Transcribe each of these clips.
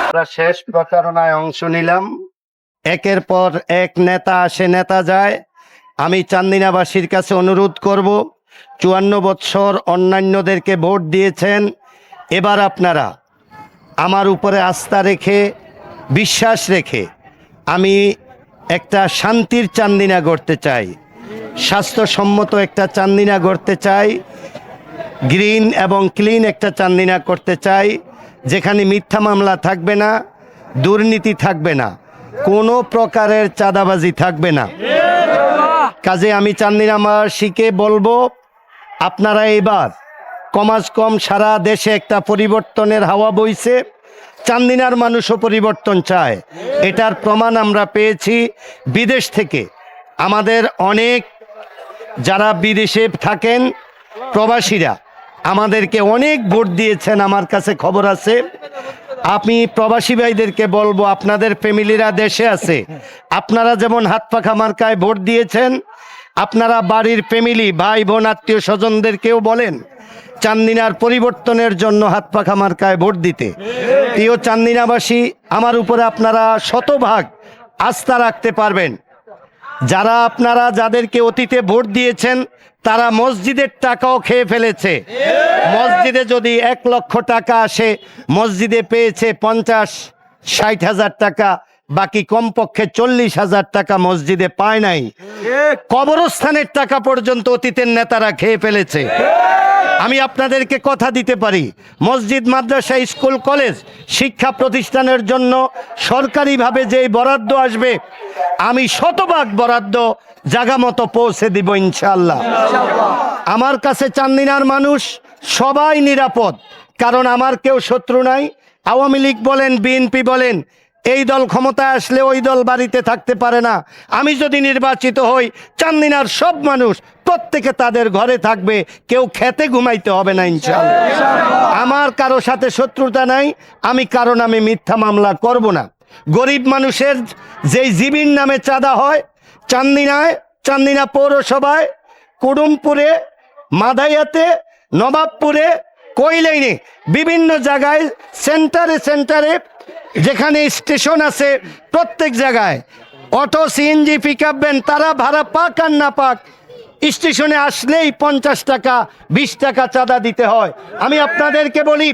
আমরা শেষ প্রচারণায় অংশ নিলাম। একের পর এক নেতা আসে, নেতা যায়। আমি চান্দিনাবাসীর কাছে অনুরোধ করব, 54 বছর অন্যান্যদেরকে ভোট দিয়েছেন, এবার আপনারা আমার উপরে আস্থা রেখে, বিশ্বাস রেখে আমি একটা শান্তির চান্দিনা গড়তে চাই, স্বাস্থ্যসম্মত একটা চান্দিনা গড়তে চাই, গ্রিন এবং ক্লিন একটা চান্দিনা করতে চাই, যেখানে মিথ্যা মামলা থাকবে না, দুর্নীতি থাকবে না, কোনো প্রকারের চাঁদাবাজি থাকবে না। কাজে আমি চান্দিনাবাসীকে বলবো, আপনারা এবার কমাস কম সারা দেশে একটা পরিবর্তনের হাওয়া বইছে, চান্দিনার মানুষও পরিবর্তন চায়। এটার প্রমাণ আমরা পেয়েছি বিদেশ থেকে। আমাদের অনেক যারা বিদেশে থাকেন প্রবাসীরা আমাদেরকে অনেক ভোট দিয়েছেন, আমার কাছে খবর আছে। আমি প্রবাসী ভাইদেরকে বলবো, আপনাদের ফ্যামিলিরা দেশে আছে, আপনারা যেমন হাত পাখা মার্কায় ভোট দিয়েছেন, আপনারা বাড়ির ফ্যামিলি, ভাই বোন, আত্মীয় স্বজনদেরকেও বলেন চান্দিনার পরিবর্তনের জন্য হাত পাখা মার্কায় ভোট দিতে। প্রিয় চান্দিনাবাসী, আমার উপরে আপনারা শতভাগ আস্থা রাখতে পারবেন। যারা আপনারা যাদেরকে অতীতে ভোট দিয়েছেন তারা মসজিদের টাকাও খেয়ে ফেলেছে। মসজিদে যদি 1 লক্ষ টাকা আসে, মসজিদে পেয়েছে 50-60 হাজার টাকা, বাকি কমপক্ষে 40,000 টাকা মসজিদে পায় নাই। কবরস্থানের টাকা পর্যন্ত অতীতের নেতারা খেয়ে ফেলেছে। আমি আপনাদেরকে কথা দিতে পারি, মসজিদ, মাদ্রাসা, স্কুল, কলেজ, শিক্ষা প্রতিষ্ঠানের জন্য সরকারিভাবে যেই বরাদ্দ আসবে, আমি শতভাগ বরাদ্দ জায়গা মতো পৌঁছে দিব ইনশাআল্লাহ। আমার কাছে চান্দিনার মানুষ সবাই নিরাপদ, কারণ আমার কেউ শত্রু নাই। আওয়ামী লীগ বলেন, বিএনপি বলেন, এই দল ক্ষমতায় আসলে ওই দল বাড়িতে থাকতে পারে না। আমি যদি নির্বাচিত হই, চান্দিনার সব মানুষ প্রত্যেকে তাদের ঘরে থাকবে, কেউ খেতে ঘুমাইতে হবে না ইনশাআল্লাহ। আমার কারো সাথে শত্রুতা নাই, আমি কারো নামে মিথ্যা মামলা করব না। গরিব মানুষের যেই জীবীর নামে চাঁদা হয়, চান্দিনায়, চান্দিনা পৌরসভায়, কুড়ুমপুরে, মাদাইয়াতে, নবাবপুরে, কৈলাইনে, বিভিন্ন জায়গায়, সেন্টারে সেন্টারে, যেখানে স্টেশন আছে, প্রত্যেক জায়গায় অটো, সিএনজি, পিকআপ ভ্যান, তারা ভাড়া পাক আর না পাক, স্টেশনে আসলেই 50 টাকা 20 টাকা চাঁদা দিতে হয়। আমি আপনাদেরকে বলি,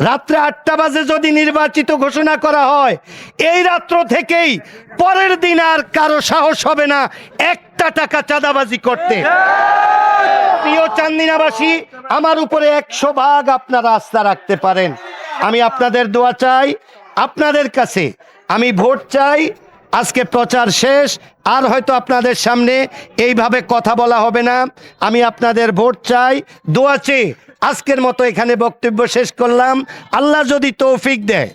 রাত্রে 8টা বাজে যদি নির্বাচিত ঘোষণা করা হয়, এই রাত্র থেকেই পরের দিন আর কারো সাহস হবে না 1 টাকা চাঁদাবাজি করতে। প্রিয় চান্দিনাবাসী, আমার উপরে 100 ভাগ আপনারা আস্থা রাখতে পারেন। আমি আপনাদের দোয়া চাই, আপনাদের কাছে আমি ভোট চাই। আজকে প্রচার শেষ, আর হয়তো আপনাদের সামনে এইভাবে কথা বলা হবে না। আমি আপনাদের ভোট চাই, দোয়া চেয়ে আজকের মতো এখানে বক্তব্য শেষ করলাম। আল্লাহ যদি তৌফিক দেয়,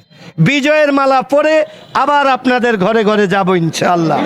বিজয়ের মালা পরে আবার আপনাদের ঘরে ঘরে যাব ইনশাআল্লাহ।